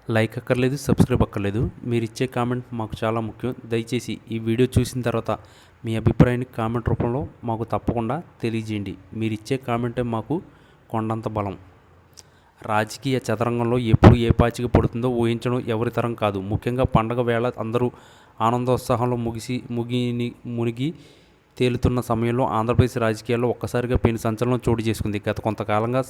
Like అక్కర్లేదు, subscribe అక్కర్లేదు. మీరు ఇచ్చే కామెంట్ మాకు చాలా ముఖ్యం. దయచేసి ఈ వీడియో చూసిన తర్వాత మీ అభిప్రాయాన్ని కామెంట్ రూపంలో మాకు తప్పకుండా తెలియజేయండి. మీరు ఇచ్చే కామెంటే మాకు కొండంత బలం. రాజకీయ చదరంగంలో ఎప్పుడు ఏ పాచిక పడుతుందో ఊహించడం ఎవరి తరం కాదు. ముఖ్యంగా పండగ వేళ అందరూ ఆనందోత్సాహంలో మునిగి తేలుతున్న సమయంలో ఆంధ్రప్రదేశ్ రాజకీయాల్లో ఒక్కసారిగా పెను సంచలనం చోటు చేసుకుంది. గత కొంతకాలంగా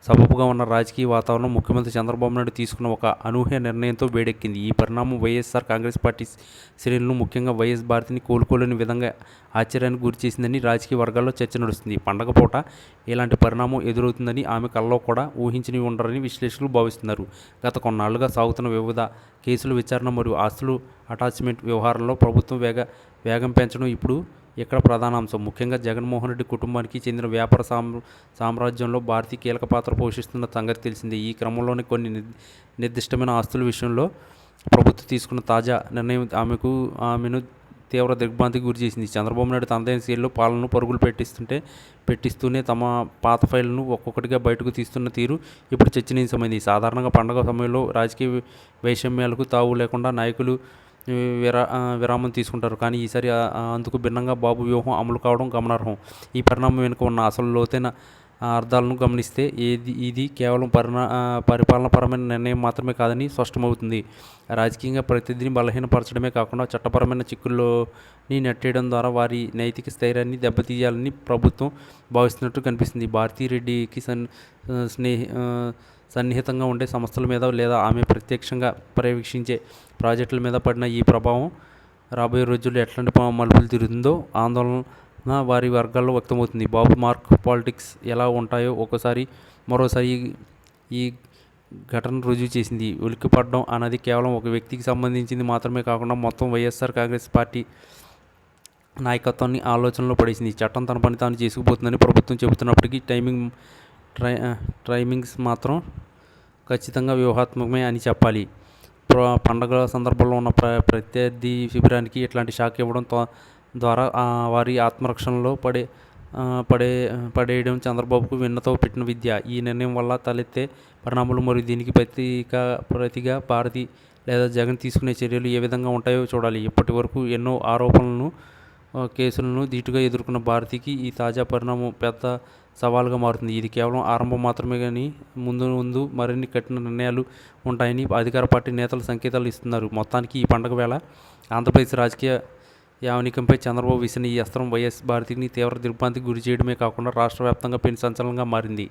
సబబుగా ఉన్న రాజకీయ వాతావరణం ముఖ్యమంత్రి చంద్రబాబు నాయుడు తీసుకున్న ఒక అనూహ్య నిర్ణయంతో వేడెక్కింది. ఈ పరిణామం వైఎస్ఆర్ కాంగ్రెస్ పార్టీ శ్రేణులను, ముఖ్యంగా వైఎస్ భారతిని కోలుకోలేని విధంగా ఆశ్చర్యానికి గురి చేసిందని రాజకీయ వర్గాల్లో చర్చ నడుస్తుంది. పండగ పూట ఇలాంటి పరిణామం ఎదురవుతుందని ఆమె కల్లో కూడా ఊహించని ఉండరని విశ్లేషకులు భావిస్తున్నారు. గత కొన్నాళ్లుగా సాగుతున్న వివిధ కేసుల విచారణ మరియు ఆస్తులు అటాచ్మెంట్ వ్యవహారంలో ప్రభుత్వం వేగం పెంచడం ఇప్పుడు ఇక్కడ ప్రధాన అంశం. ముఖ్యంగా జగన్మోహన్ రెడ్డి కుటుంబానికి చెందిన వ్యాపార సామ్రాజ్యంలో భారతి కీలక పాత్ర పోషిస్తున్న సంగతి తెలిసిందే. ఈ క్రమంలోనే కొన్ని నిర్దిష్టమైన ఆస్తుల విషయంలో ప్రభుత్వం తీసుకున్న తాజా నిర్ణయం ఆమెను తీవ్ర దిగ్భ్రాంతికి గురి చేసింది. చంద్రబాబు నాయుడు తనదైన శైలిలో పాలనను పరుగులు పెట్టిస్తూనే తమ పాత ఫైళ్లను ఒక్కొక్కటిగా బయటకు తీస్తున్న తీరు ఇప్పుడు చర్చనీయాంశమైంది. సాధారణంగా పండుగ సమయంలో రాజకీయ వైషమ్యాలకు తావు లేకుండా నాయకులు విరామం తీసుకుంటారు. కానీ ఈసారి అందుకు భిన్నంగా బాబు వ్యూహం అమలు కావడం గమనార్హం. ఈ పరిణామం వెనుక ఉన్న అసలు లోతైన అర్థాలను గమనిస్తే ఇది కేవలం పరిపాలనాపరమైన నిర్ణయం మాత్రమే కాదని స్పష్టమవుతుంది. రాజకీయంగా ప్రతినిధిని బలహీనపరచడమే కాకుండా చట్టపరమైన చిక్కుల్లోని నెట్టేయడం ద్వారా వారి నైతిక స్థైర్యాన్ని దెబ్బతీయాలని ప్రభుత్వం భావిస్తున్నట్టు కనిపిస్తుంది. భారతిరెడ్డికి సన్నిహితంగా ఉండే సంస్థల మీద లేదా ఆమె ప్రత్యక్షంగా పర్యవేక్షించే ప్రాజెక్టుల మీద పడిన ఈ ప్రభావం రాబోయే రోజుల్లో ఎట్లాంటి మలుపులు తిరుగుతుందో ఆందోళన వారి వర్గాల్లో వ్యక్తమవుతుంది. బాబు మార్క్ పాలిటిక్స్ ఎలా ఉంటాయో మరోసారి ఈ ఘటన రుజువు చేసింది. ఉలిక్కిపడడం అన్నది కేవలం ఒక వ్యక్తికి సంబంధించింది మాత్రమే కాకుండా మొత్తం వైఎస్ఆర్ కాంగ్రెస్ పార్టీ నాయకత్వాన్ని ఆలోచనలో పడేసింది. చట్టం తన పని తాను చేసుకుపోతుందని ప్రభుత్వం చెబుతున్నప్పటికీ టైమింగ్స్ మాత్రం ఖచ్చితంగా వ్యూహాత్మకమే అని చెప్పాలి. పండగల సందర్భంలో ఉన్న ప్రత్యర్థి శిబిరానికి ఇట్లాంటి షాక్ ఇవ్వడం ద్వారా వారి ఆత్మరక్షణలో పడేయడం చంద్రబాబుకు వెన్నతో పెట్టిన విద్య. ఈ నిర్ణయం వల్ల తలెత్తే పరిణామాలు మరియు దీనికి ప్రతిగా భారతి లేదా జగన్ తీసుకునే చర్యలు ఏ విధంగా ఉంటాయో చూడాలి. ఇప్పటి వరకు ఎన్నో ఆరోపణలను, కేసులను ధీటుగా ఎదుర్కొన్న భారతికి ఈ తాజా పరిణామం పెద్ద సవాలుగా మారుతుంది. ఇది కేవలం ఆరంభం మాత్రమే కానీ ముందు మరిన్ని కఠిన నిర్ణయాలు ఉంటాయని అధికార పార్టీ నేతలు సంకేతాలు ఇస్తున్నారు. మొత్తానికి ఈ పండుగ వేళ ఆంధ్రప్రదేశ్ రాజకీయ యావనికంపై చంద్రబాబు విసిన ఈ అస్త్రం వైఎస్ భారతిని తీవ్ర దిగ్భ్రాంతికి గురి చేయడమే కాకుండా రాష్ట్ర వ్యాప్తంగా పెను సంచలనంగా మారింది.